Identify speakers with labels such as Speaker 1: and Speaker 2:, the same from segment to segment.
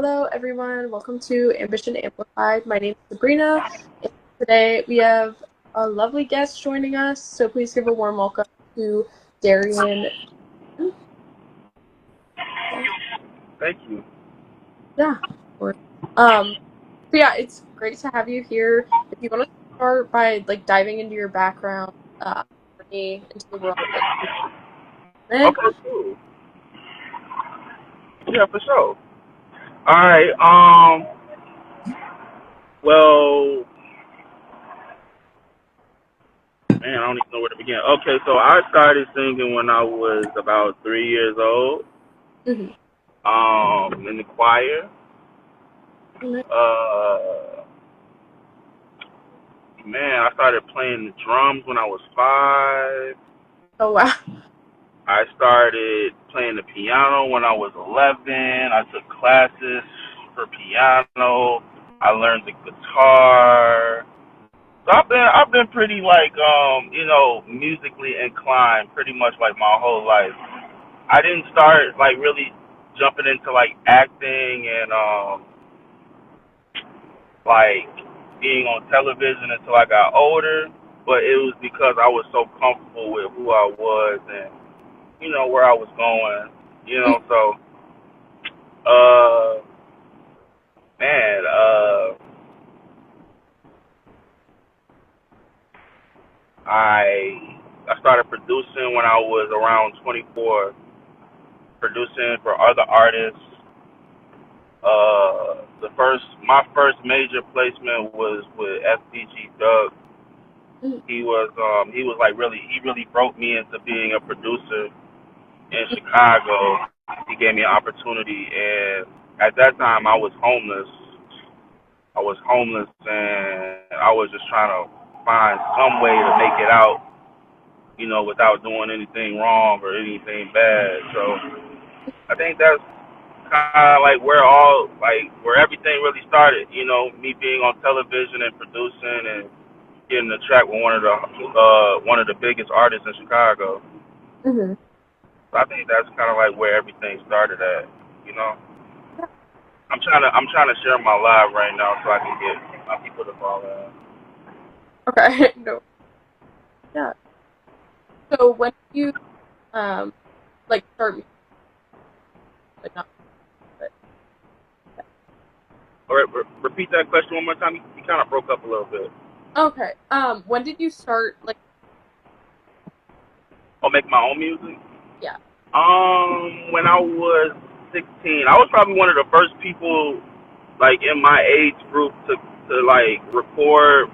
Speaker 1: Hello, everyone. Welcome to Ambition Amplified. My name is Sabrina, and today we have a lovely guest joining us. So please give a warm welcome to Darian.
Speaker 2: Thank you.
Speaker 1: Yeah, of course. Um, it's great to have you here. If you want to start by diving into your background, journey into the world of music.
Speaker 2: Okay, cool. Yeah, for sure. All right. Well, man, I don't even know where to begin. Okay, so I started singing when I was about 3 years old.
Speaker 1: Mhm.
Speaker 2: In the choir. Uh, Man, I started playing the drums when I was 5.
Speaker 1: Oh wow.
Speaker 2: I started playing the piano when I was 11. I took classes for piano. I learned the guitar. So I've been pretty musically inclined pretty much like my whole life. I didn't start like really jumping into like acting and like being on television until I got older, but it was because I was so comfortable with who I was and where I was going, so uh man, I started producing when I was around 24, producing for other artists. My first major placement was with FBG Doug. He was like he really broke me into being a producer in Chicago. He gave me an opportunity, and at that time I was homeless. And I was just trying to find some way to make it out, without doing anything wrong or anything bad. So I think that's kind of like where everything really started. Me being on television and producing and getting a track with one of the biggest artists in Chicago.
Speaker 1: Mhm.
Speaker 2: So I think that's kind of like where everything started at. You know, I'm trying to share my live right now so I can get my people to follow in.
Speaker 1: Okay. No. Yeah. So when you um start music, not but
Speaker 2: All right, repeat that question one more time. You kind of broke up a little bit.
Speaker 1: okay. When did you start
Speaker 2: Oh, make my own music.
Speaker 1: yeah.
Speaker 2: When I was 16, I was probably one of the first people like in my age group to like record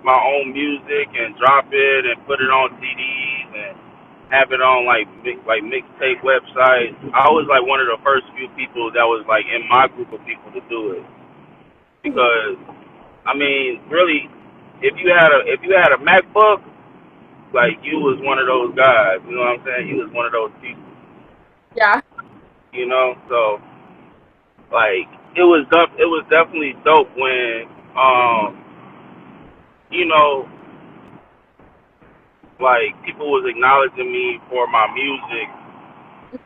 Speaker 2: my own music and drop it and put it on CDs and have it on like mixtape websites. I was like one of the first few people that was like in my group of people to do it
Speaker 1: Mhm.
Speaker 2: because I mean, really, if you had a MacBook, like you was one of those guys. You know what I'm saying? You was one of those people.
Speaker 1: Yeah.
Speaker 2: So like it was definitely dope when um you know like people was acknowledging me for my music,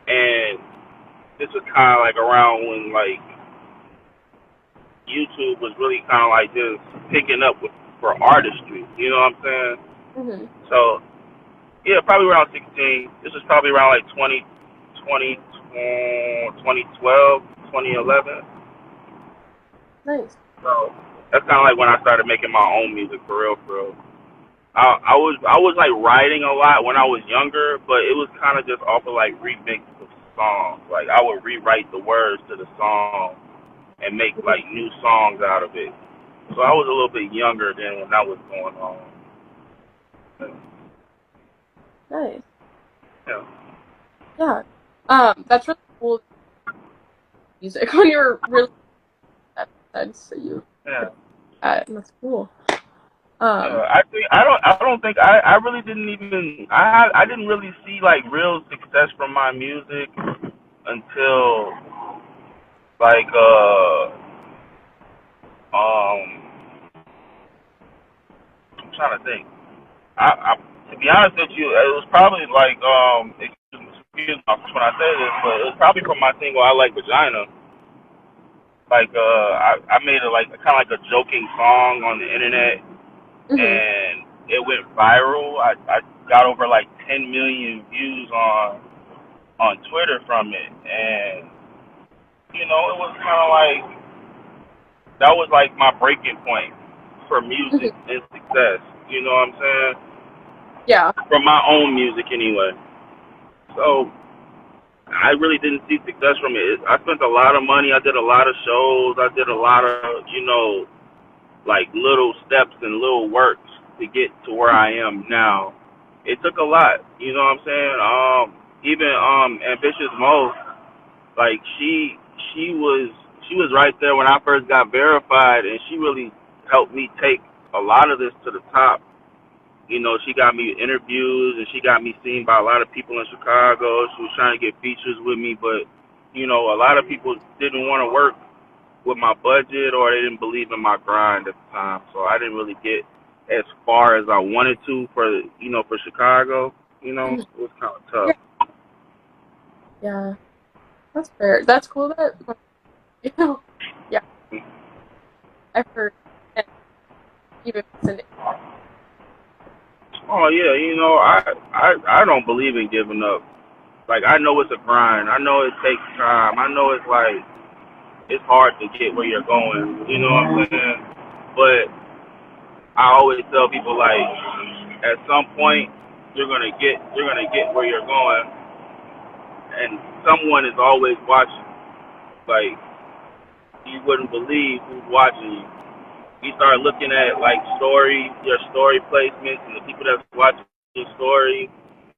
Speaker 2: and this was kind of like around when like YouTube was really kind of like just picking up for artistry. You know what I'm saying?
Speaker 1: Mhm.
Speaker 2: So yeah, probably around 16. This was probably around like 2012, 2011.
Speaker 1: Nice.
Speaker 2: So that's kind of like when I started making my own music for real, for real. I was like writing a lot when I was younger, but it was kind of just off of like remix of songs. Like I would rewrite the words to the song and make
Speaker 1: Mhm.
Speaker 2: like new songs out of it. So I was a little bit younger than when that was going on.
Speaker 1: Nice.
Speaker 2: Yeah.
Speaker 1: Yeah. That's really cool music when you're really that sense so you
Speaker 2: Yeah.
Speaker 1: and that's cool.
Speaker 2: I think I don't think I really didn't even I didn't really see like real success from my music until like I'm trying to think. I to be honest with you, it was probably like excuse me when I say this, but it was probably from my single "I Like Vagina." Like I made a like kind of like a joking song on the internet,
Speaker 1: Mhm.
Speaker 2: and it went viral. I got over like 10 million views on Twitter from it, and you know it was kind of like that was like my breaking point for
Speaker 1: Mhm.
Speaker 2: music and success. You know what I'm saying?
Speaker 1: Yeah.
Speaker 2: From my own music anyway. So I really didn't see success from it. I spent a lot of money. I did a lot of shows. I did a lot of, like little steps and little works to get to where I am now. It took a lot. You know what I'm saying? Even Ambitious Mo, like she was right there when I first got verified, and she really helped me take a lot of this to the top. You know, she got me interviews and she got me seen by a lot of people in Chicago. She was trying to get features with me, but you know, a lot of people didn't want to work with my budget or they didn't believe in my grind at the time. So I didn't really get as far as I wanted to for Chicago. You know,
Speaker 1: Mhm.
Speaker 2: it was kind of
Speaker 1: Yeah.
Speaker 2: tough.
Speaker 1: Yeah. That's fair. That's cool that you know. Yeah, I've heard and even listened to.
Speaker 2: Oh yeah, I don't believe in giving up. Like I know it's a grind. I know it takes time. I know it's like it's hard to get where you're going. You know what I'm saying? But I always tell people like at some point you're gonna get where you're going, and someone is always watching. Like you wouldn't believe who's watching you. You start looking at like your story placements, and the people that's watching your story.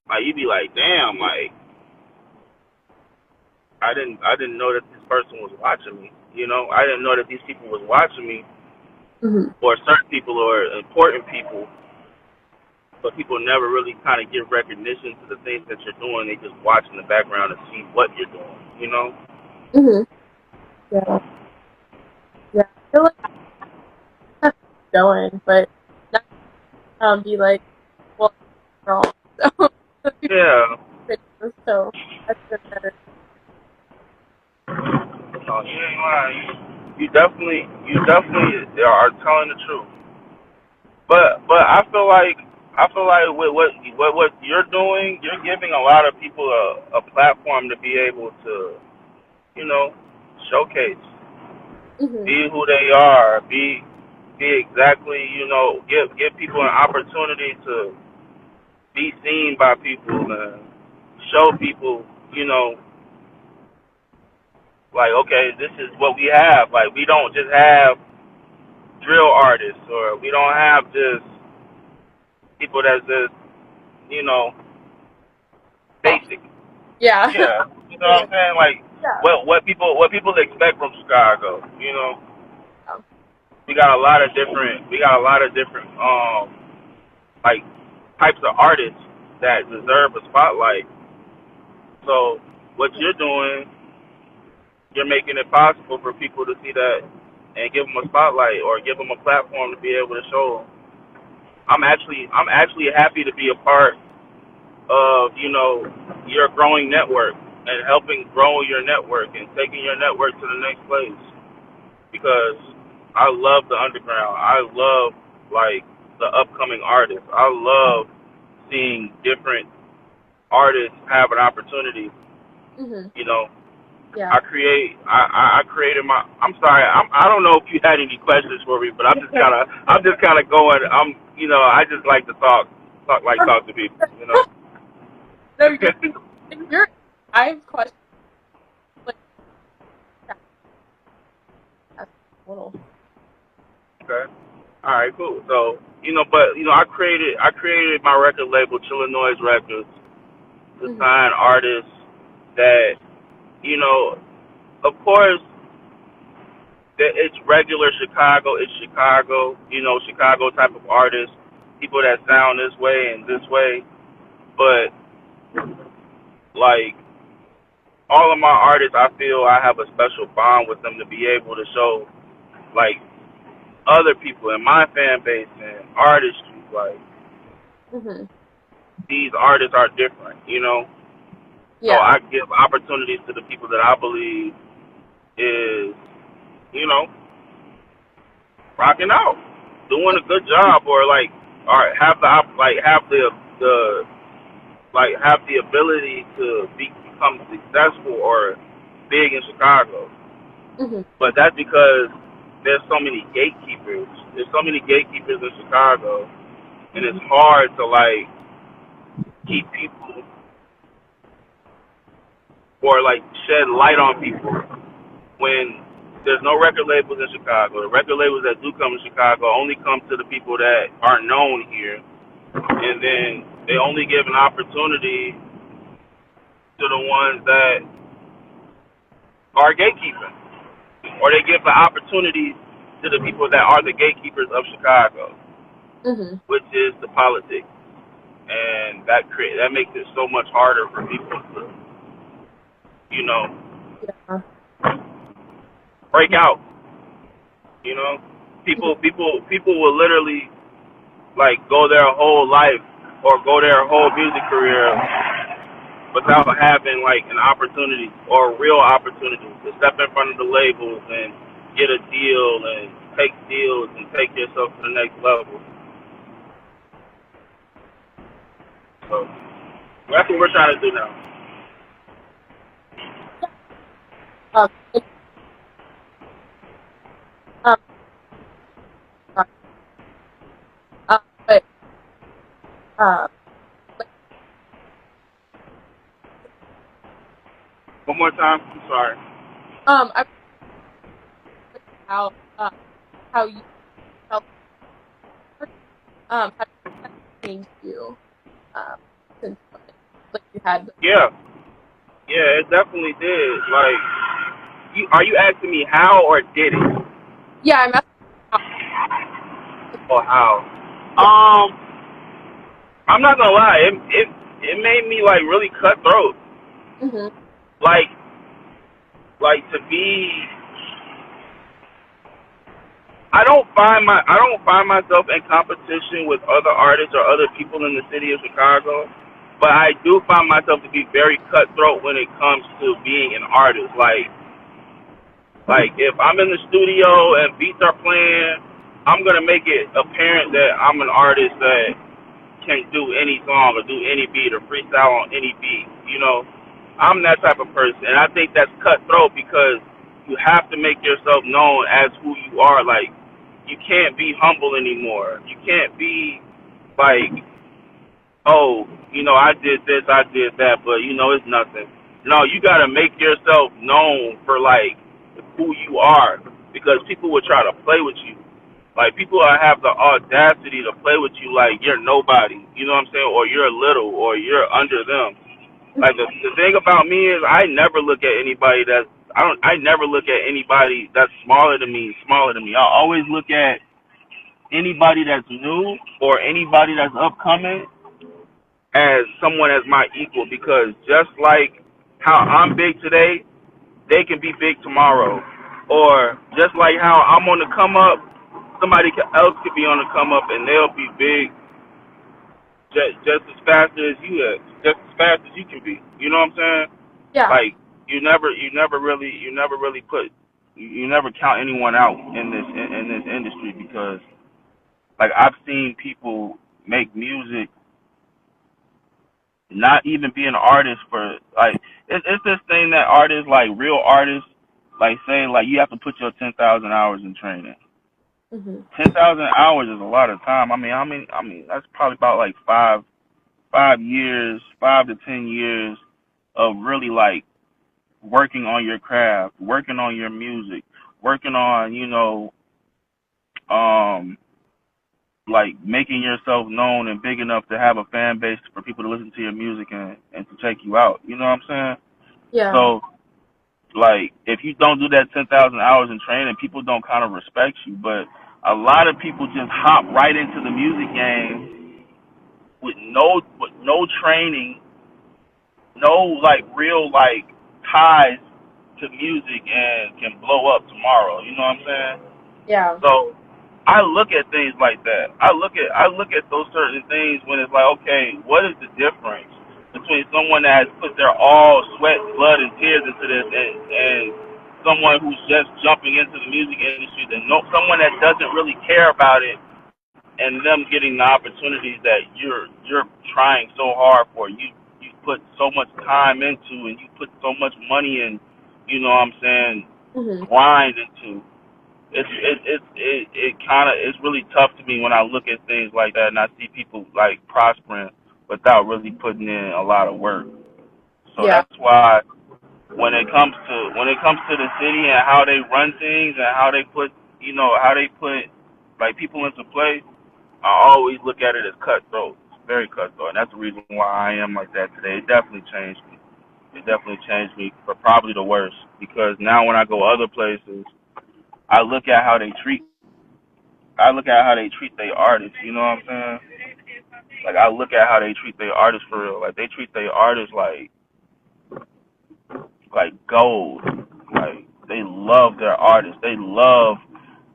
Speaker 2: Like you be like, damn, like I didn't know that this person was watching me. You know, I didn't know that these people was watching me,
Speaker 1: Mhm.
Speaker 2: or certain people or important people. But people never really kind of give recognition to the things that you're doing. They just watch in the background and see what you're doing. You know?
Speaker 1: Mhm. Yeah. Yeah. I feel like I have to keep going, but not be like, well, you're wrong. So people
Speaker 2: Yeah.
Speaker 1: say so that's good better.
Speaker 2: No, you ain't lying. You definitely are telling the truth. But I feel like with what you're doing, you're giving a lot of people a platform to be able to, you know, showcase,
Speaker 1: Mhm.
Speaker 2: be who they are, be exactly, give people an opportunity to be seen by people and show people, like, okay, this is what we have. Like, we don't just have drill artists, or we don't have just people that's just, you know,
Speaker 1: Soft.
Speaker 2: basic.
Speaker 1: Yeah.
Speaker 2: Yeah, you know
Speaker 1: Yeah.
Speaker 2: what I'm saying? Like,
Speaker 1: Yeah.
Speaker 2: what people expect from Chicago.
Speaker 1: Yeah.
Speaker 2: We got a lot of different like types of artists that deserve a spotlight. So what you're doing, you're making it possible for people to see that and give them a spotlight or give them a platform to be able to show them. I'm actually happy to be a part of your growing network and helping grow your network and taking your network to the next place, because I love the underground. I love like the upcoming artists. I love seeing different artists have an opportunity.
Speaker 1: Mhm.
Speaker 2: You know,
Speaker 1: Yeah.
Speaker 2: I created my. I'm sorry. I don't know if you had any questions for me, but I'm just kind of going. I just like to talk to people.
Speaker 1: No, you're. I have questions like that. That's a little.
Speaker 2: Okay. All right. Cool. So I created my record label, Chillinois Records, to
Speaker 1: Mhm.
Speaker 2: sign artists that you know. Of course, it's regular Chicago. It's Chicago. Chicago type of artists, people that sound this way and this way. But like all of my artists, I feel I have a special bond with them to be able to show like other people in my fan base and artistry, like
Speaker 1: Mhm.
Speaker 2: these artists are different. So
Speaker 1: Yeah.
Speaker 2: I give opportunities to the people that I believe is you know, rocking out, doing a good job, or like, or have the like have the ability to become successful or big in Chicago.
Speaker 1: Mm-hmm.
Speaker 2: But that's because there's so many gatekeepers. There's so many gatekeepers in Chicago, and it's hard to like keep people or like shed light on people when there's no record labels in Chicago. The record labels that do come to Chicago only come to the people that are known here, and then they only give an opportunity to the ones that are gatekeeping, or they give the opportunity to the people that are the gatekeepers of Chicago,
Speaker 1: Mm-hmm.
Speaker 2: which is the politics, and that makes it so much harder for people to, you know,
Speaker 1: Yeah.
Speaker 2: break out. You know, people will literally like go their whole life or go their whole music career without having like an opportunity or a real opportunity to step in front of the labels and get a deal and take deals and take yourself to the next level. So that's what we're trying to do now.
Speaker 1: Um, it- um, sorry. But uh, like,
Speaker 2: One more time. I'm sorry.
Speaker 1: I was about how you felt. How did that change you? Since like you had.
Speaker 2: Yeah, yeah, it definitely did. Like, are you asking me how or did it?
Speaker 1: Yeah, I'm asking how.
Speaker 2: Or how?
Speaker 1: Yeah.
Speaker 2: I'm not gonna lie. It made me like really cutthroat.
Speaker 1: Mm-hmm.
Speaker 2: Like to be. I don't find myself in competition with other artists or other people in the city of Chicago, but I do find myself to be very cutthroat when it comes to being an artist. Like if I'm in the studio and beats are playing, I'm gonna make it apparent that I'm an artist that can do any song or do any beat or freestyle on any beat. You know, I'm that type of person, and I think that's cutthroat because you have to make yourself known as who you are. Like, you can't be humble anymore. You can't be like, oh, you know, I did this, I did that, but you know, it's nothing. No, you gotta make yourself known for like who you are, because people will try to play with you. Like, people have the audacity to play with you like you're nobody, you know what I'm saying, or you're little, or you're under them. Like, the thing about me is I never look at anybody I never look at anybody that's smaller than me. I always look at anybody that's new or anybody that's upcoming as someone as my equal, because just like how I'm big today, they can be big tomorrow. Or just like how I'm on the come up, else could be on the come up and they'll be big just as fast as just as fast as you can be. You know what I'm saying?
Speaker 1: Yeah.
Speaker 2: Like, you never really you never count anyone out in this industry, because like I've seen people make music not even be an artist for like it's this thing that artists, like real artists, like say like you have to put your 10,000 hours in training.
Speaker 1: Mm-hmm.
Speaker 2: 10,000 hours is a lot of time. I mean that's probably about like 5 years, 5 to 10 years of really like working on your craft, working on your music, working on, like making yourself known and big enough to have a fan base for people to listen to your music and to check you out. You know what I'm saying?
Speaker 1: Yeah.
Speaker 2: So, like, if you don't do that 10,000 hours in training, people don't kind of respect you. But a lot of people just hop right into the music game with no training, no like real like ties to music, and can blow up tomorrow. You know what I'm saying?
Speaker 1: Yeah.
Speaker 2: So I look at things like that. I look at those certain things when it's like, okay, what is the difference between someone that has put their all sweat, blood, and tears into this, and someone who's just jumping into the music industry, than no someone that doesn't really care about it, and them getting the opportunities that you're trying so hard for. You put so much time into, and you put so much money in. You know what I'm saying?
Speaker 1: Hmm.
Speaker 2: Grind into. It kind of it's really tough to me when I look at things like that and I see people like prospering without really putting in a lot of work. So
Speaker 1: Yeah.
Speaker 2: that's why when it comes to the city and how they run things and how they put like people into play, I always look at it as cutthroat. It's very cutthroat, and that's the reason why I am like that today. It definitely changed me. It definitely changed me for probably the worst because now when I go other places, I look at how they treat I look at how they treat their artists. You know what I'm saying? Like I look at how they treat their artists for real. Like they treat their artists like gold. Like they love their artists. They love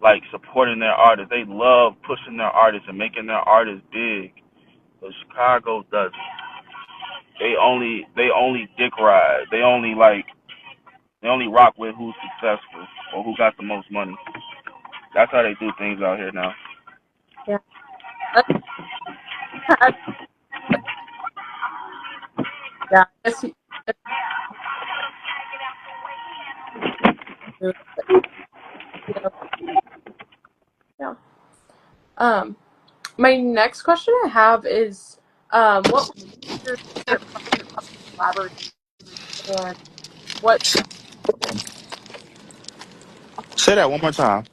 Speaker 2: like supporting their artists. They love pushing their artists and making their artists big. But Chicago doesn't. They only dick ride. They only rock with who's successful or who got the most money. That's how they do things out here now.
Speaker 1: Yeah. That's sad. Yeah. I guess you know, yeah. Um, my next question I have is, what was your favorite collaboration and what
Speaker 2: Say that one more time.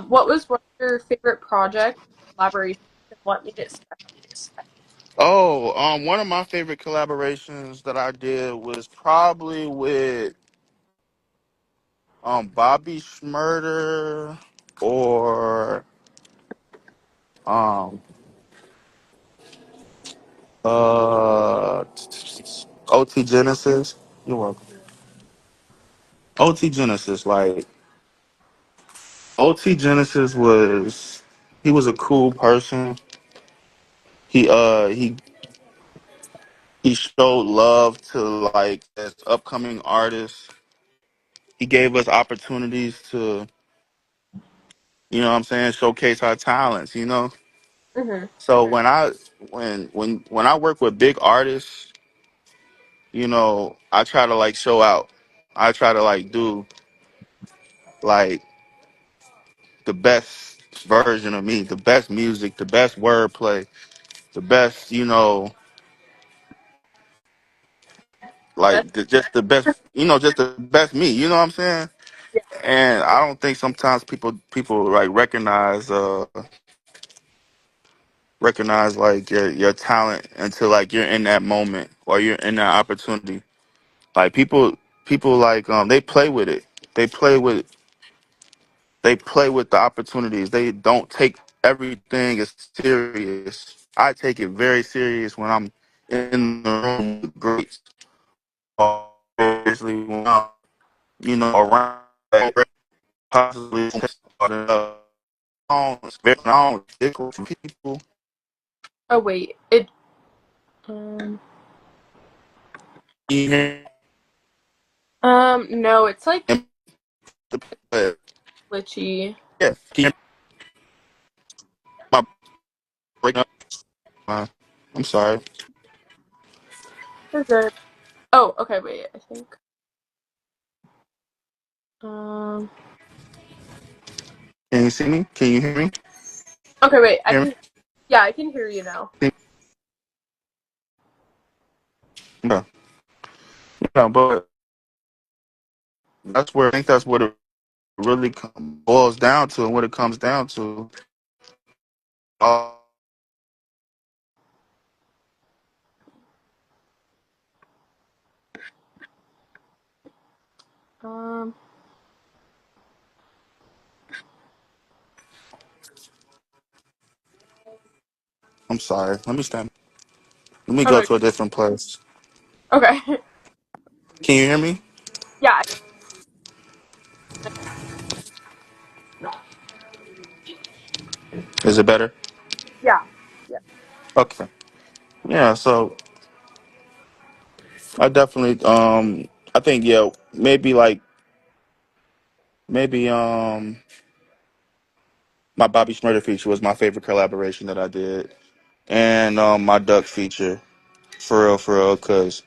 Speaker 1: what was one of your favorite projects, collaborations, and what made it special?
Speaker 2: Oh, one of my favorite collaborations that I did was probably with Bobby Schmurder or um uh OT Genesis. You're welcome. OT Genesis, like OT Genesis was he was a cool person. He showed love to like as upcoming artists. He gave us opportunities to, you know what I'm saying, showcase our talents, you know?
Speaker 1: Mm-hmm.
Speaker 2: So when I work with big artists, you know, I try to like show out. I try to like do like the best version of me, the best music, the best wordplay, the best, you know,
Speaker 1: That's
Speaker 2: like just the best, you know, just the best me. You know what I'm saying?
Speaker 1: yeah.
Speaker 2: And I don't think sometimes people like recognize like your talent until like you're in that moment or you're in that opportunity. Like people like they play with it. They play with they play with the opportunities. They don't take everything as serious. I take it very serious when I'm in the room with greats. Obviously, when I'm, you know, around that possibly I don't stick with people.
Speaker 1: Oh wait, it um
Speaker 2: Even
Speaker 1: no, it's like
Speaker 2: yeah,
Speaker 1: glitchy.
Speaker 2: can you hear my breaking up? I'm sorry.
Speaker 1: You're good. Oh, okay, wait, I think. Um
Speaker 2: Can you see me? Can you hear me?
Speaker 1: okay, wait, I
Speaker 2: Hear me?
Speaker 1: can yeah, I can hear you now.
Speaker 2: No, no, but that's where I think that's what it really boils down to, and what it comes down to. Uh,
Speaker 1: Um
Speaker 2: I'm sorry. Let me stand. Let me
Speaker 1: oh
Speaker 2: go
Speaker 1: no.
Speaker 2: to a different place.
Speaker 1: Okay.
Speaker 2: Can you hear me?
Speaker 1: Yeah,
Speaker 2: Is it better?
Speaker 1: yeah. Yeah.
Speaker 2: Okay. Yeah. So I definitely I think yeah maybe like
Speaker 3: Maybe my Bobby Schmurder feature was my favorite collaboration that I did, and my Duck feature, for real, cause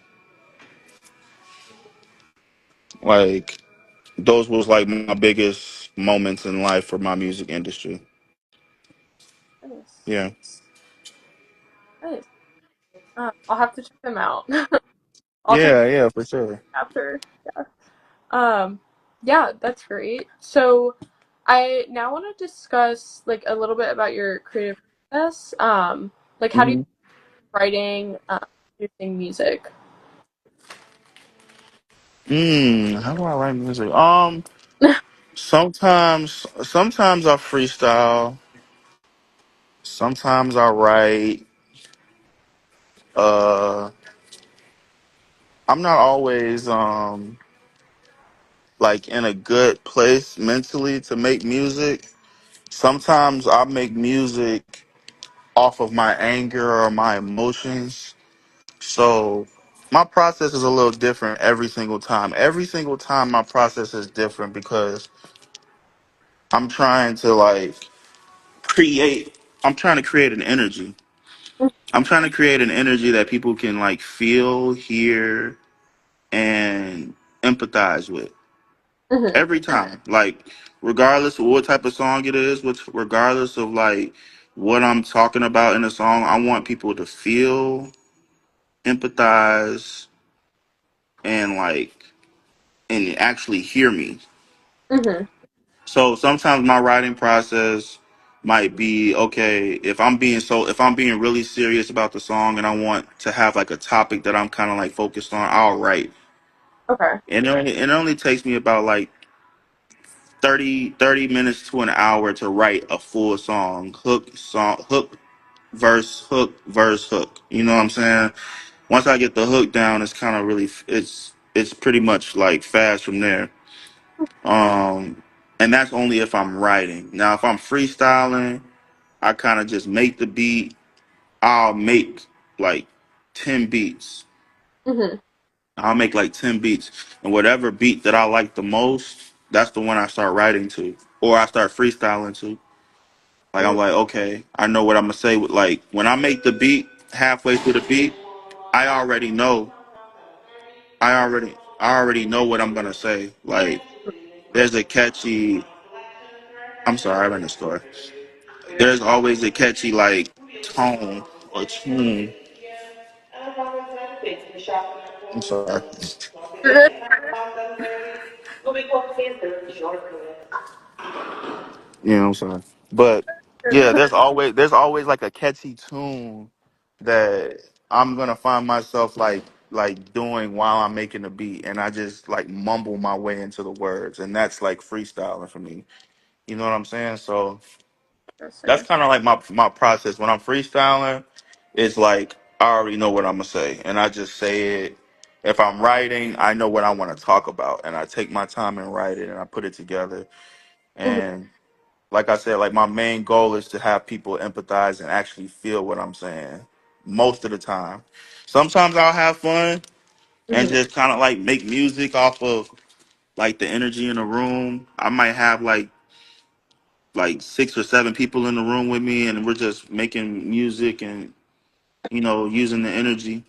Speaker 3: like those was like my biggest moments in life for my music industry.
Speaker 1: Nice.
Speaker 3: Yeah,
Speaker 1: Nice. I'll have to check them out. I'll check
Speaker 3: yeah, yeah, for sure.
Speaker 1: after. Yeah. Um, yeah, that's great. So I now want to discuss like a little bit about your creative process. Like how do you
Speaker 3: Hmm.
Speaker 1: writing, producing music?
Speaker 3: How do I write music? Sometimes I freestyle. Sometimes I write. Uh, I'm not always like in a good place mentally to make music. Sometimes I make music off of my anger or my emotions. So my process is a little different every single time. Every single time my process is different because I'm trying to like create I'm trying to create an energy. I'm trying to create an energy that people can like feel, hear, and empathize with.
Speaker 1: Hmm.
Speaker 3: Every time. Like regardless of what type of song it is, regardless of like what I'm talking about in a song, I want people to feel, empathize, and like and actually hear me.
Speaker 1: Hmm.
Speaker 3: So sometimes my writing process might be okay if I'm being really serious about the song and I want to have like a topic that I'm kind of like focused on, I'll write.
Speaker 1: Okay.
Speaker 3: And it only takes me about like 30 minutes to an hour to write a full song, hook, verse, hook, verse, hook. You know what I'm saying? Once I get the hook down, it's kind of really it's pretty much like fast from there. Um, and that's only if I'm writing. Now, if I'm freestyling, I kind of just make the beat. I'll make like 10 beats.
Speaker 1: Hmm.
Speaker 3: I'll make like 10 beats. And whatever beat that I like the most, that's the one I start writing to. Or I start freestyling to. Like I'm like, okay, I know what I'm gonna say with like when I make the beat halfway through the beat, I already know I already know what I'm gonna say. Like there's a catchy I'm sorry, I'm in the store. There's always a catchy like tone or tune. I'm sorry. Yeah, I'm sorry. But yeah, there's always like a catchy tune that I'm gonna find myself like doing while I'm making the beat, and I just like mumble my way into the words, and that's like freestyling for me. You know what I'm saying? So that's
Speaker 1: Interesting.
Speaker 3: kind of like my process when I'm freestyling. It's like I already know what I'm gonna say, and I just say it. If I'm writing, I know what I want to talk about, and I take my time and write it, and I put it together.
Speaker 1: Hmm.
Speaker 3: And like I said, like my main goal is to have people empathize and actually feel what I'm saying. Most of the time, sometimes I'll have fun and
Speaker 1: Hmm.
Speaker 3: just kind of like make music off of like the energy in the room. I might have like 6 or 7 people in the room with me, and we're just making music and using the energy.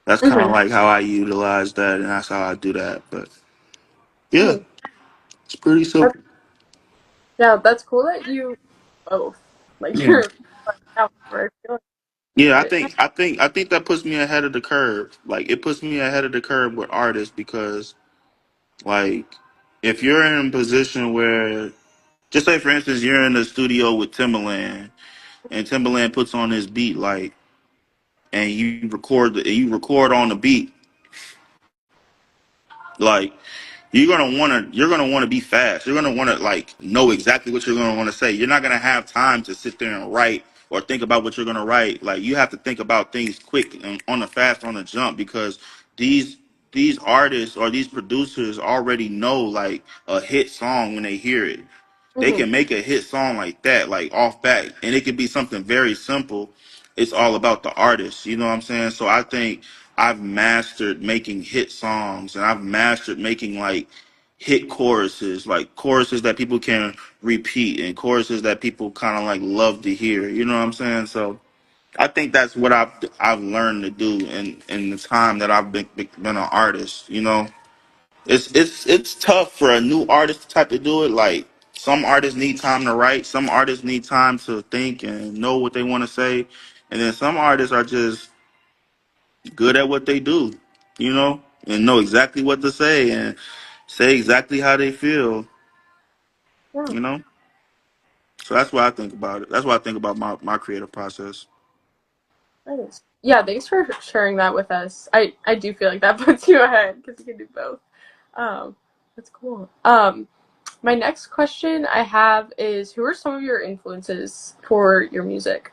Speaker 3: That's kind of
Speaker 1: Hmm.
Speaker 3: like how I utilize that, and that's how I do that. But yeah,
Speaker 1: Hmm.
Speaker 3: it's pretty simple.
Speaker 1: Yeah, that's cool that you both like
Speaker 3: Yeah,
Speaker 1: you're out for it. I feel
Speaker 3: yeah. I
Speaker 1: like
Speaker 3: think I think I think that puts me ahead of the curve. Like it puts me ahead of the curve with artists because like if you're in a position where, just say for instance, you're in the studio with Timbaland, and Timbaland puts on this beat and you record on the beat, like you're gonna want to be fast. You're gonna want to like know exactly what you're gonna want to say. You're not gonna have time to sit there and write or think about what you're gonna write. Like you have to think about things quick and on the fast, on the jump, because these these artists or these producers already know like a hit song when they hear it. They
Speaker 1: Mhm.
Speaker 3: can make a hit song like that, like off bat, and it could be something very simple. It's all about the artist, you know what I'm saying? So I think I've mastered making hit songs, and I've mastered making like hit choruses, like choruses that people can repeat and choruses that people kind of like love to hear. You know what I'm saying? So I think that's what I've learned to do in the time that I've been an artist. You know, it's tough for a new artist type to do it. Like some artists need time to write, some artists need time to think and know what they want to say, and then some artists are just good at what they do. You know, and know exactly what to say and say exactly how they feel.
Speaker 1: Yeah,
Speaker 3: You know, so that's what I think about it. That's what I think about my creative process.
Speaker 1: nice. Yeah, thanks for sharing that with us. I do feel like that puts you ahead because you can do both. Um, that's cool. My next question I have is, who are some of your influences for your music?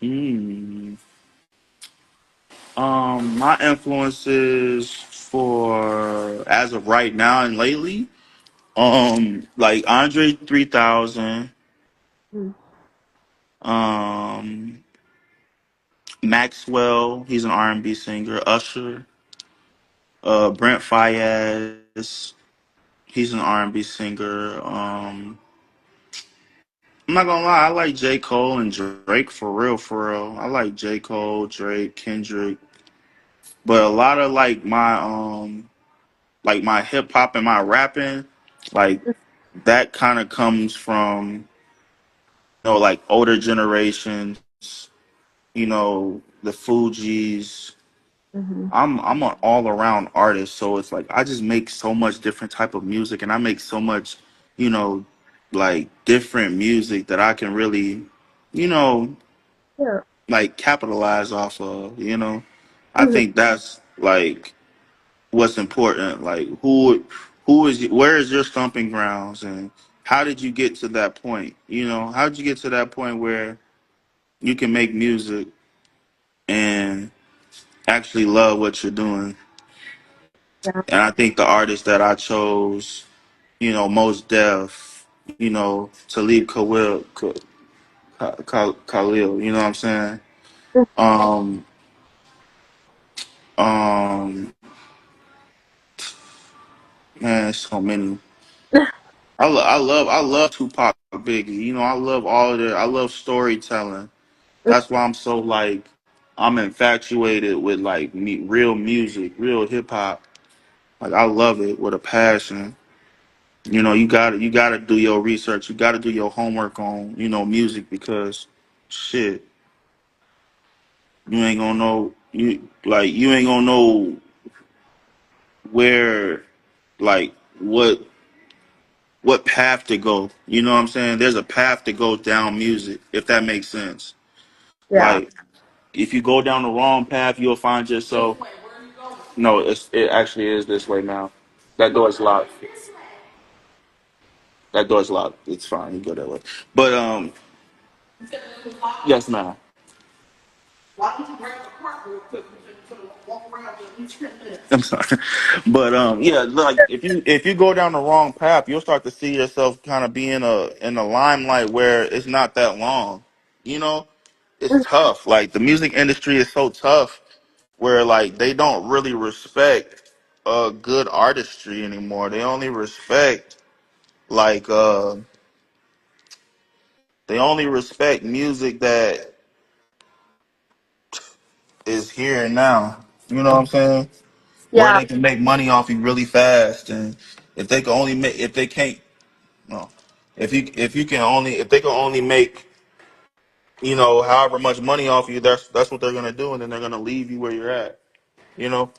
Speaker 3: Hmm. My influences for as of right now and lately, like Andre 3000,
Speaker 1: Mm.
Speaker 3: um, Maxwell, he's an R&B singer. Usher, Brent Fayez, he's an R&B singer. I'm not gonna lie, I like J. Cole and Drake for real, for real. I like J. Cole, Drake, Kendrick, but a lot of like my hip hop and my rapping, like that kind of comes from like older generations, the Fugees.
Speaker 1: Mm-hmm.
Speaker 3: I'm an all around artist, so it's like I just make so much different type of music, and I make so much, you know, like different music that I can really, you know,
Speaker 1: Yeah.
Speaker 3: like capitalize off of. I
Speaker 1: Mhm.
Speaker 3: think that's like what's important. Like who is where is your stomping grounds, and how did you get to that point? How did you get to that point where you can make music and actually love what you're doing?
Speaker 1: Yeah.
Speaker 3: And I think the artist that I chose, Most Def, Talib Khalil, you know what I'm saying? Um, um, man, so many. I love Tupac Biggie. I love all of that. I love storytelling. That's why I'm so like I'm infatuated with like real music, real hip hop. Like I love it with a passion. You gotta do your research. You gotta do your homework on music because shit, you ain't gonna know you ain't gonna know where like what path to go. You know what I'm saying? There's a path to go down music, if that makes sense.
Speaker 1: Yeah.
Speaker 3: Like if you go down the wrong path, you'll find yourself. No, it actually is this way now. That door's locked. That door's locked. It's fine. You go that way. But yes, ma'am. I'm sorry, but yeah, like if you go down the wrong path, you'll start to see yourself kind of being in the limelight where it's not that long. You know, it's
Speaker 1: Mhm.
Speaker 3: tough. Like the music industry is so tough, where like they don't really respect good artistry anymore. They only respect like they only respect music that is here and now. You know what I'm saying? Where
Speaker 1: Yeah.
Speaker 3: they can make money off you really fast, and if they can only make if they can't no if they can only make however much money off you, that's what they're gonna do, and then they're gonna leave you where you're at. You know,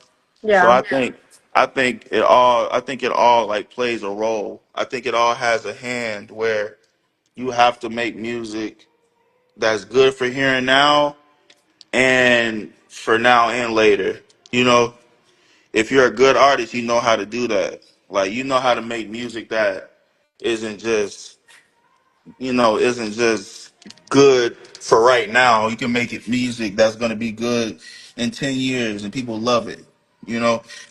Speaker 3: so
Speaker 1: Yeah.
Speaker 3: I think it all like plays a role. I think it all has a hand where you have to make music that's good for here and now and for now and later. You know, if you're a good artist, you know how to do that. Like you know how to make music that isn't just isn't just good for right now. You can make it music that's gonna be good in 10 years and people love it.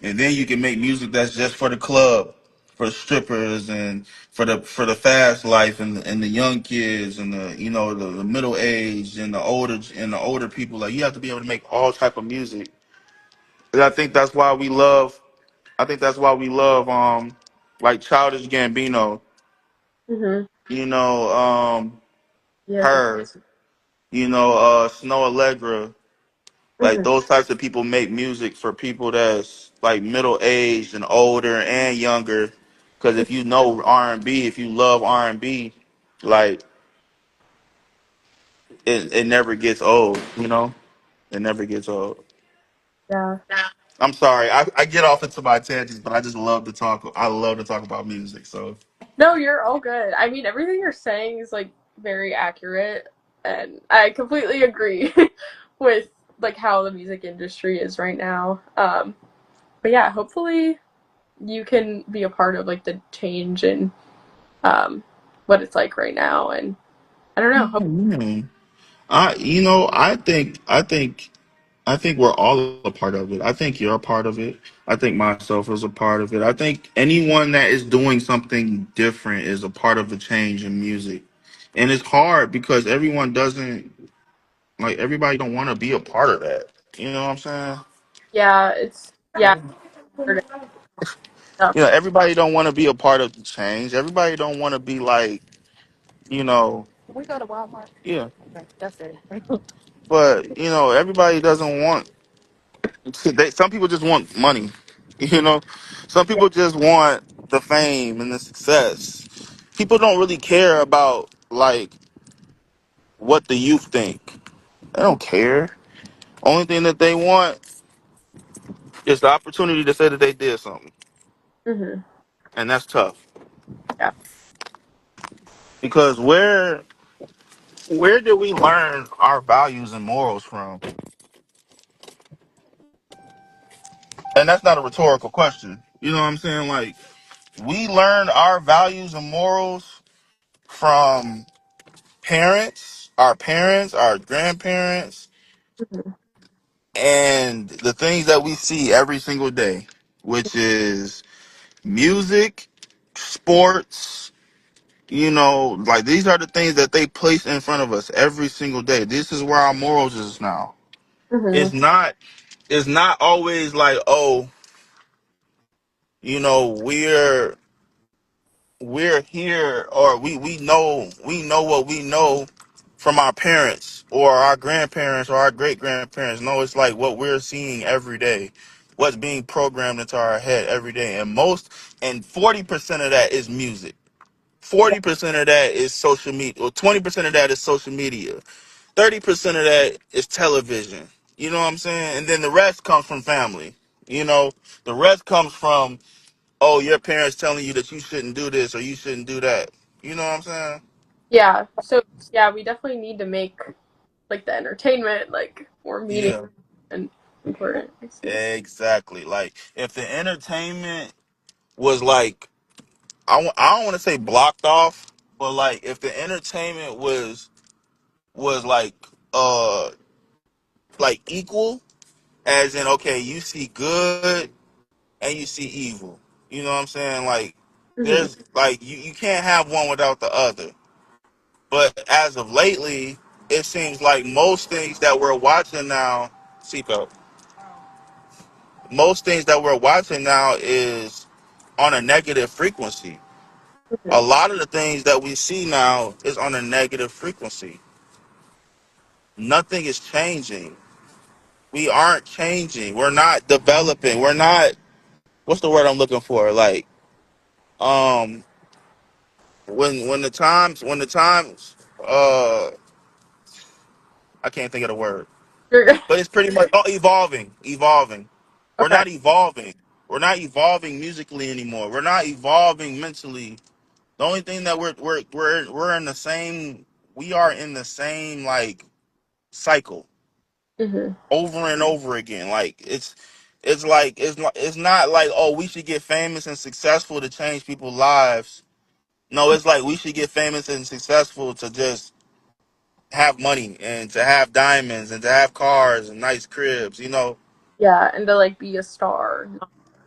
Speaker 3: And then you can make music that's just for the club, for the strippers and for the fast life and the young kids and the middle aged and the older people. Like you have to be able to make all type of music. And I think that's why we love like Childish Gambino,
Speaker 1: Mhm.
Speaker 3: you know,
Speaker 1: Yeah.
Speaker 3: her, Snow Allegra, like
Speaker 1: Mhm.
Speaker 3: those types of people make music for people that's like middle aged and older and younger. Because if you know R&B, if you love R&B, like it never gets old. It never gets old.
Speaker 1: Yeah.
Speaker 3: I'm sorry, I get off into my tangents, but I just love to talk. I love to talk about music. So
Speaker 1: No, you're all good. I mean, everything you're saying is like very accurate, and I completely agree with like how the music industry is right now. But yeah, hopefully you can be a part of like the change in what it's like right now, and I don't know.
Speaker 3: hmm. I think we're all a part of it. I think you're a part of it. I think myself is a part of it. I think anyone that is doing something different is a part of the change in music. And it's hard because everybody don't want to be a part of that. You know what I'm saying?
Speaker 1: Yeah, it's yeah, hard enough.
Speaker 3: Everybody don't want to be a part of the change. Everybody don't want to be like, you know, yeah. But, everybody doesn't want some people just want money. You know, some
Speaker 1: Yeah.
Speaker 3: people just want the fame and the success. People don't really care about like what the youth think. They don't care. Only thing that they want is the opportunity to say that they did something,
Speaker 1: Mhm.
Speaker 3: and that's tough
Speaker 1: Yeah.
Speaker 3: because where did we learn our values and morals from? And that's not a rhetorical question. You know what I'm saying? Like we learned our values and morals from parents, our grandparents,
Speaker 1: Mhm.
Speaker 3: and the things that we see every single day, which is music, sports, like these are the things that they place in front of us every single day. This is where our morals is now. It's
Speaker 1: Mhm.
Speaker 3: not it's not always like, oh, we're here, or we know what we know from our parents or our grandparents or our great grandparents. No, it's like what we're seeing every day, what's being programmed into our head every day, and 40% of that is music.
Speaker 1: Yeah.
Speaker 3: 40% of that is social media, or 20% of that is social media. 30% of that is television. You know what I'm saying? And then the rest comes from family. You know, the rest comes from, oh, your parents telling you that you shouldn't do this or you shouldn't do that. You know what I'm saying?
Speaker 1: Yeah. So yeah, we definitely need to make like the entertainment like more meaning
Speaker 3: Yeah,
Speaker 1: and important. I see.
Speaker 3: exactly. Like if the entertainment was like, I don't want to say blocked off, but like if the entertainment was like equal, as in, okay, you see good and you see evil. You know what I'm saying? Like
Speaker 1: Mhm.
Speaker 3: there's like you can't have one without the other. But as of lately, it seems like most things that we're watching now, seatbelt, most things that we're watching now is on a negative frequency. A
Speaker 1: Mhm.
Speaker 3: lot of the things that we see now is on a negative frequency. Nothing is changing. We aren't changing. We're not developing. We're not, what's the word I'm looking for? Like, um, when the times, I can't think of the word.
Speaker 1: You're good.
Speaker 3: But it's pretty much evolving. We're
Speaker 1: Okay.
Speaker 3: not evolving. We're not evolving musically anymore. We're not evolving mentally. The only thing that we're in the same, we are in the same like cycle
Speaker 1: Mhm.
Speaker 3: over and over again. Like it's not like, oh, we should get famous and successful to change people's lives. No, it's like we should get famous and successful to just have money and to have diamonds and to have cars and nice cribs.
Speaker 1: Yeah, and to like be a star.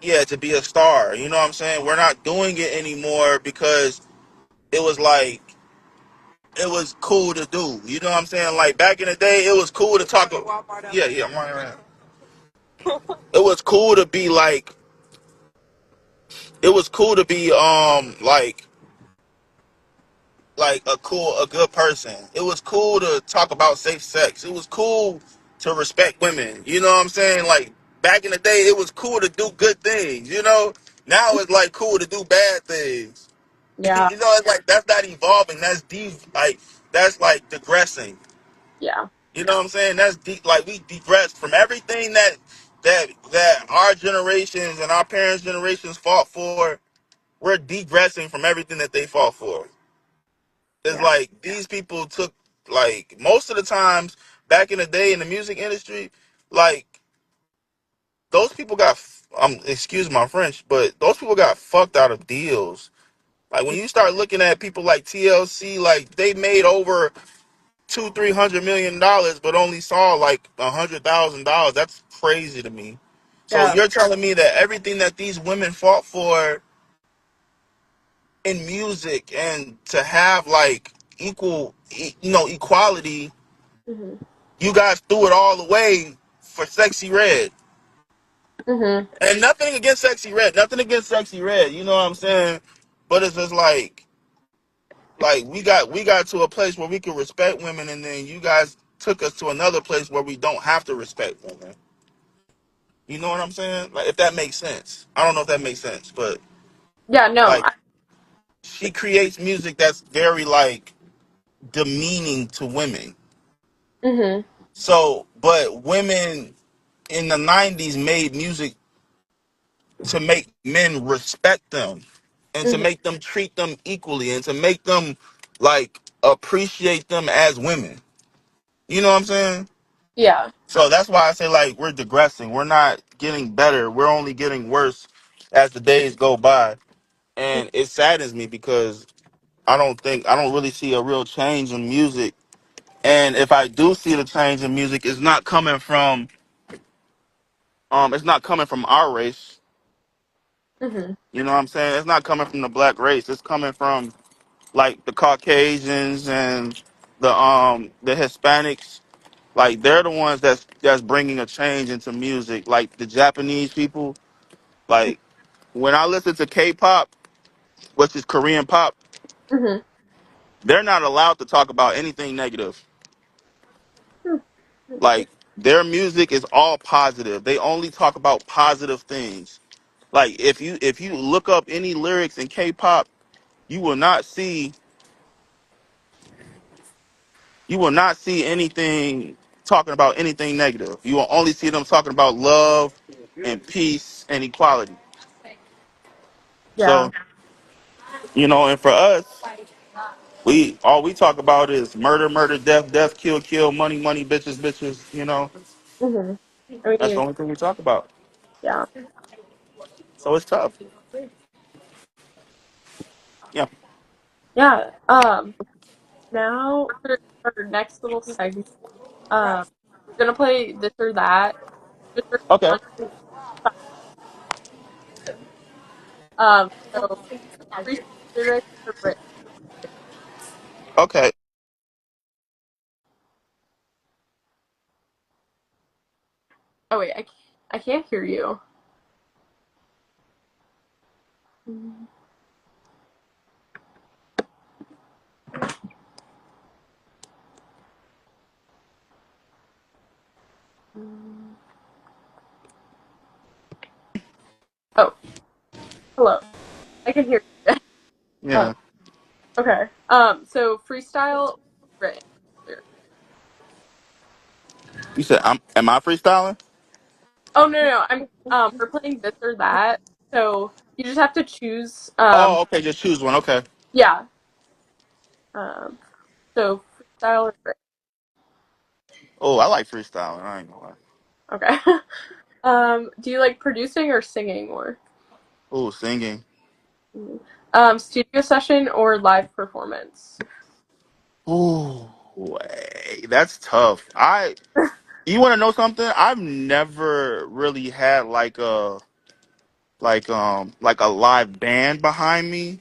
Speaker 3: Yeah, to be a star. You know what I'm saying? We're not doing it anymore because it was like it was cool to do. You know what I'm saying? Like back in the day, it was cool to talk. Yeah, yeah, I'm running around. It was cool to be like. it was cool to be like a good person. It was cool to talk about safe sex. It was cool to respect women. You know what I'm saying? Like back in the day, it was cool to do good things. You know, now it's like cool to do bad things.
Speaker 1: Yeah,
Speaker 3: You know, it's like that's not evolving. That's like digressing.
Speaker 1: yeah,
Speaker 3: You know what I'm saying? That's like we digressed from everything that our generations and our parents' generations fought for. We're digressing from everything that they fought for. It's
Speaker 1: yeah.
Speaker 3: like these people took like most of the times back in the day in the music industry, like those people got excuse my French, but those people got fucked out of deals. Like when you start looking at people like TLC, like they made over 200-300 million dollars, but only saw like $100,000. That's crazy to me. So
Speaker 1: Yeah.
Speaker 3: you're telling me that everything that these women fought for in music and to have like equality,
Speaker 1: Mhm.
Speaker 3: you guys threw it all away for Sexy Red.
Speaker 1: Mhm.
Speaker 3: And nothing against Sexy Red, nothing against Sexy Red. You know what I'm saying? But it's just like we got to a place where we can respect women, and then you guys took us to another place where we don't have to respect women. You know what I'm saying? Like if that makes sense. I don't know if that makes sense, but
Speaker 1: Yeah. No.
Speaker 3: like she creates music that's very like demeaning to women.
Speaker 1: Mhm.
Speaker 3: So, but women in the 90s made music to make men respect them and to
Speaker 1: Mhm.
Speaker 3: make them treat them equally and to make them like appreciate them as women. You know what I'm saying?
Speaker 1: Yeah.
Speaker 3: So that's why I say like we're digressing. We're not getting better. We're only getting worse as the days go by. And it saddens me because I don't really see a real change in music. And if I do see the change in music, it's not coming from our race.
Speaker 1: Mhm.
Speaker 3: You know what I'm saying? It's not coming from the black race. It's coming from like the Caucasians and the Hispanics. Like they're the ones that's bringing a change into music. Like the Japanese people. Like when I listen to K-pop, which is Korean pop,
Speaker 1: Mhm.
Speaker 3: they're not allowed to talk about anything negative.
Speaker 1: Hmm.
Speaker 3: Like their music is all positive. They only talk about positive things. Like if you look up any lyrics in K-pop, you will not see you will not see anything talking about anything negative. You will only see them talking about love and peace and equality.
Speaker 1: Yeah.
Speaker 3: So, and for us, we all we talk about is murder, murder, death, death, kill, kill, money, money, bitches, bitches.
Speaker 1: Mhm. I
Speaker 3: That's the
Speaker 1: mean,
Speaker 3: only thing we talk about.
Speaker 1: yeah.
Speaker 3: So it's tough. Yeah.
Speaker 1: Yeah. Now for our next little segment, we're gonna play this or that. Just
Speaker 3: Okay.
Speaker 1: respond to questions. So freestyle lyrics or written.
Speaker 3: Okay.
Speaker 1: Oh wait, I can't hear you. Mm, mm. Oh, hello. I can hear you.
Speaker 3: Yeah.
Speaker 1: Okay. So freestyle written lyrics.
Speaker 3: You said am I freestyling?
Speaker 1: Oh no, I'm we're playing this or that. So you just have to choose
Speaker 3: Oh, okay. Just choose one. Okay.
Speaker 1: yeah. Um so freestyle or written.
Speaker 3: Oh, I like freestyling. I ain't gonna lie.
Speaker 1: Okay. Do you like producing or singing more?
Speaker 3: Oh, singing.
Speaker 1: Mhm. Studio session or live performance?
Speaker 3: Ooh, that's tough. You want to know something? I've never really had like a live band behind me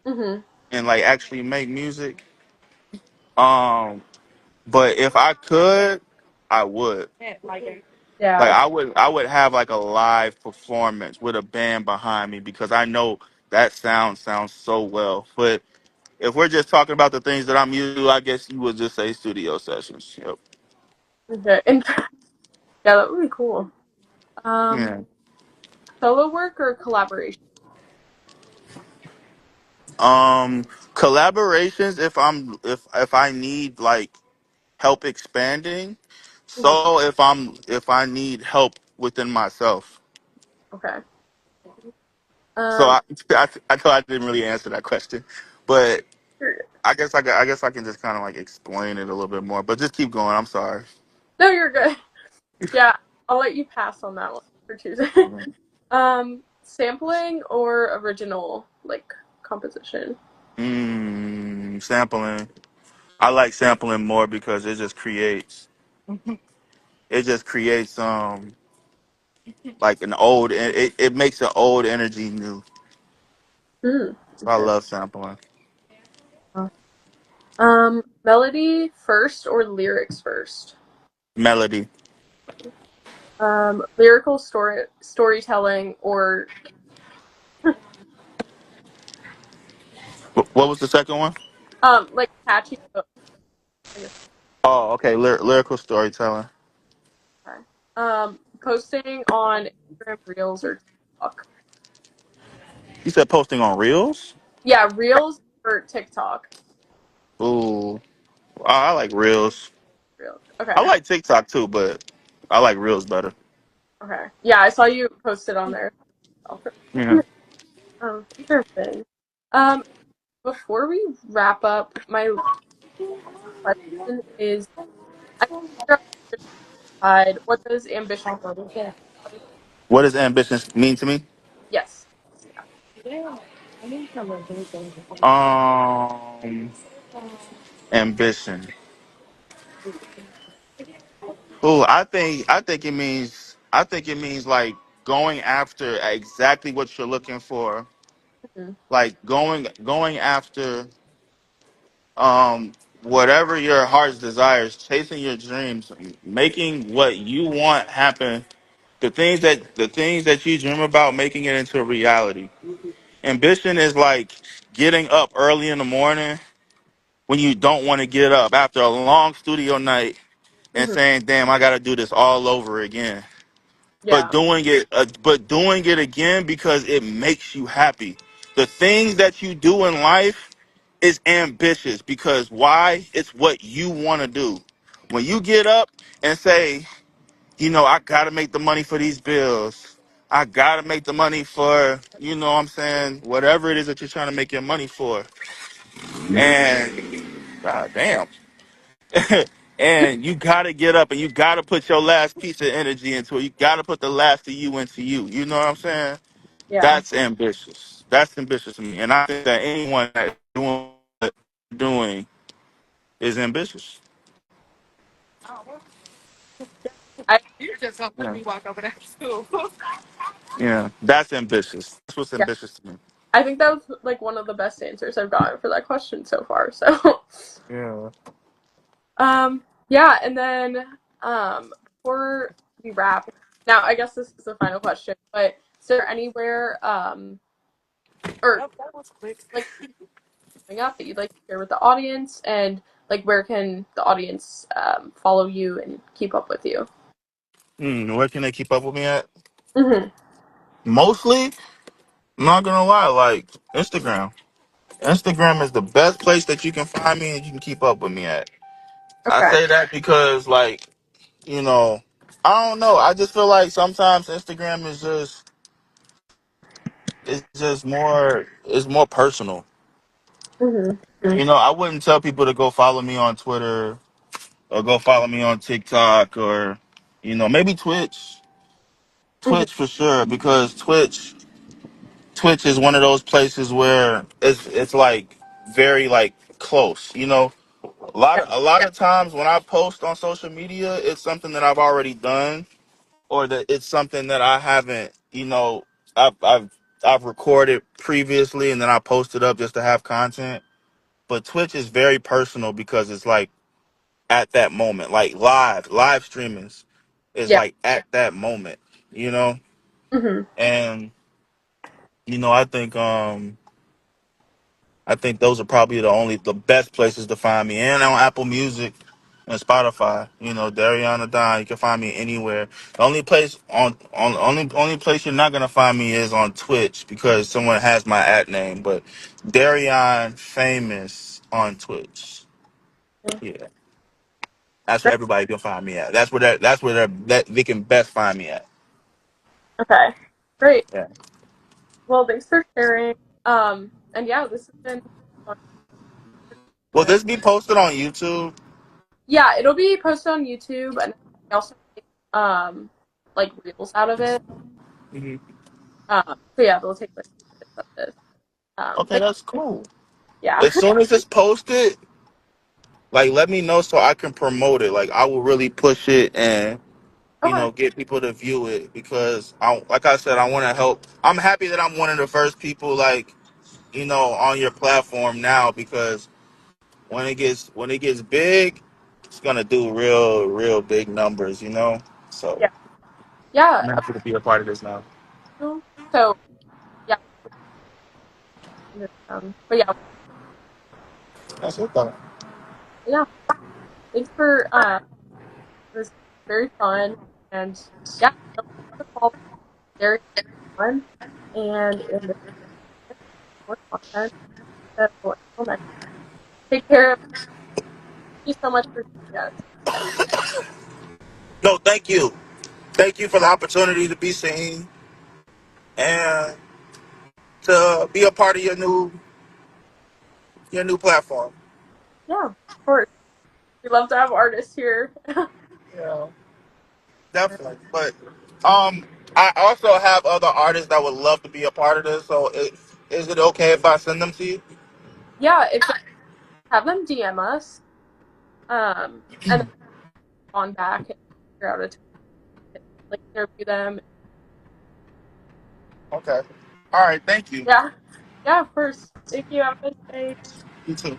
Speaker 1: Mhm.
Speaker 3: and like actually make music. Um, but if I could, I would. Like
Speaker 1: Yeah.
Speaker 3: I would have like a live performance with a band behind me because I know that sounds so well. But if we're just talking about the things that I'm used to, I guess you would just say studio sessions. Yep.
Speaker 1: Okay. And yeah, that would be cool. Um,
Speaker 3: Yeah.
Speaker 1: Solo work or collaboration?
Speaker 3: Um, Collaborations if I need like help expanding.
Speaker 1: Mhm.
Speaker 3: So if I need help within myself.
Speaker 1: Okay.
Speaker 3: So
Speaker 1: Um,
Speaker 3: I thought I didn't really answer that question, but
Speaker 1: you're-
Speaker 3: I guess I can just kind of like explain it a little bit more. But just keep going. I'm sorry.
Speaker 1: no, you're good. Yeah, I'll let you pass on that one for Tuesday. Sampling or original like composition?
Speaker 3: Sampling. I like sampling more because it just creates like an old it makes an old energy new.
Speaker 1: Hmm.
Speaker 3: So I
Speaker 1: Okay.
Speaker 3: love sampling.
Speaker 1: Melody first or lyrics first?
Speaker 3: Melody.
Speaker 1: Lyrical storytelling or
Speaker 3: What was the second one?
Speaker 1: like catchy hook, I guess.
Speaker 3: Oh, okay. Lyrical storytelling.
Speaker 1: Okay. Posting on Instagram Reels or TikTok.
Speaker 3: You said posting on Reels?
Speaker 1: Yeah, Reels or TikTok.
Speaker 3: Ooh, I like Reels.
Speaker 1: Reels.
Speaker 3: I
Speaker 1: Okay.
Speaker 3: like TikTok too, but I like Reels better.
Speaker 1: Okay. Yeah, I saw you posted on there.
Speaker 3: Yeah.
Speaker 1: Perfect. Um, Before we wrap up, my question is, I think what does ambition like?
Speaker 3: What does ambition mean to me?
Speaker 1: Yes.
Speaker 3: Um, Ambition. Ooh, I think it means like going after exactly what you're looking for,
Speaker 1: Mhm.
Speaker 3: like going after whatever your heart's desires, chasing your dreams, making what you want happen. The things that you dream about, making it into a reality. Ambition is like getting up early in the morning when you don't want to get up after a long studio night and
Speaker 1: Mhm.
Speaker 3: saying, "Damn, I got to do this all over again."
Speaker 1: Yeah.
Speaker 3: But doing it again because it makes you happy. The things that you do in life is ambitious because why? It's what you want to do. When you get up and say, I got to make the money for these bills. I got to make the money for, what I'm saying, whatever it is that you're trying to make your money for. And god damn. And you got to get up and you got to put your last piece of energy into it. You got to put the last of you into you. You know what I'm saying?
Speaker 1: Yeah.
Speaker 3: That's ambitious. That's ambitious to me. And I think that anyone that's doing what they're doing is ambitious.
Speaker 1: I
Speaker 3: Yeah. Yeah. That's ambitious. That's what's
Speaker 1: yeah.
Speaker 3: ambitious to me.
Speaker 1: I think that was like one of the best answers I've gotten for that question so far. So,
Speaker 3: Yeah.
Speaker 1: yeah, and then before we wrap, now I guess this is the final question, but is there anywhere or like coming up that you'd like to share with the audience, and like where can the audience follow you and keep up with you?
Speaker 3: Where can they keep up with me at?
Speaker 1: Hmm.
Speaker 3: Mostly, I'm not gonna lie, like Instagram. Instagram is the best place that you can find me and you can keep up with me at. I
Speaker 1: Okay.
Speaker 3: say that because, like, you know, I don't know. I just feel like sometimes Instagram is just it's more personal.
Speaker 1: Hmm.
Speaker 3: I wouldn't tell people to go follow me on Twitter or go follow me on TikTok or maybe Twitch.
Speaker 1: Hmm.
Speaker 3: Twitch for sure because Twitch is one of those places where it's like very like close. A lot of times when I post on social media, it's something that I've already done or that it's something that I haven't, I've recorded previously and then I posted up just to have content. But Twitch is very personal because it's like at that moment, like live streamings. is
Speaker 1: Yeah.
Speaker 3: like at that moment, you know?
Speaker 1: Hmm.
Speaker 3: And I think those are probably the best places to find me. And on Apple Music and Spotify, Dariana Don, you can find me anywhere. The only place only place you're not gonna find me is on Twitch because someone has my at name, but Darion Famous on Twitch. Yeah. That's where
Speaker 1: Great.
Speaker 3: everybody can find me at. That's where they can best find me at.
Speaker 1: Okay. Great.
Speaker 3: Yeah.
Speaker 1: Well, thanks for sharing. And yeah, this has been fun.
Speaker 3: Will this be posted on YouTube?
Speaker 1: Yeah, it'll be posted on YouTube, and I also make like reels out of it.
Speaker 3: Mhm.
Speaker 1: So yeah, they'll take like bits of this.
Speaker 3: Okay,
Speaker 1: But
Speaker 3: that's cool.
Speaker 1: yeah.
Speaker 3: As soon as it's posted, like let me know so I can promote it. Like I will really push it and
Speaker 1: Okay.
Speaker 3: get people to view it because like I said, I want to help. I'm happy that I'm one of the first people like on your platform now because when it gets big, it's gonna do real big numbers. So
Speaker 1: Yeah. Yeah.
Speaker 3: I'm happy to be a part of this now.
Speaker 1: So yeah. But yeah,
Speaker 3: That's it though.
Speaker 1: yeah. Thanks for it was very fun, and yeah, don't forget to follow very fun and in the more content. So until next, take care. Thank you so much for joining us.
Speaker 3: No, thank you for the opportunity to be seen and to be a part of your new platform.
Speaker 1: Yeah, of course. We love to have artists here.
Speaker 3: Yeah, definitely. But I also have other artists that would love to be a part of this. So is it okay if I send them to you?
Speaker 1: Yeah, if they have them DM us, and then on back and figure out a time to like interview them.
Speaker 3: Okay. All right. Thank you.
Speaker 1: Yeah, yeah, of course. Thank you. Have a nice day.
Speaker 3: You too.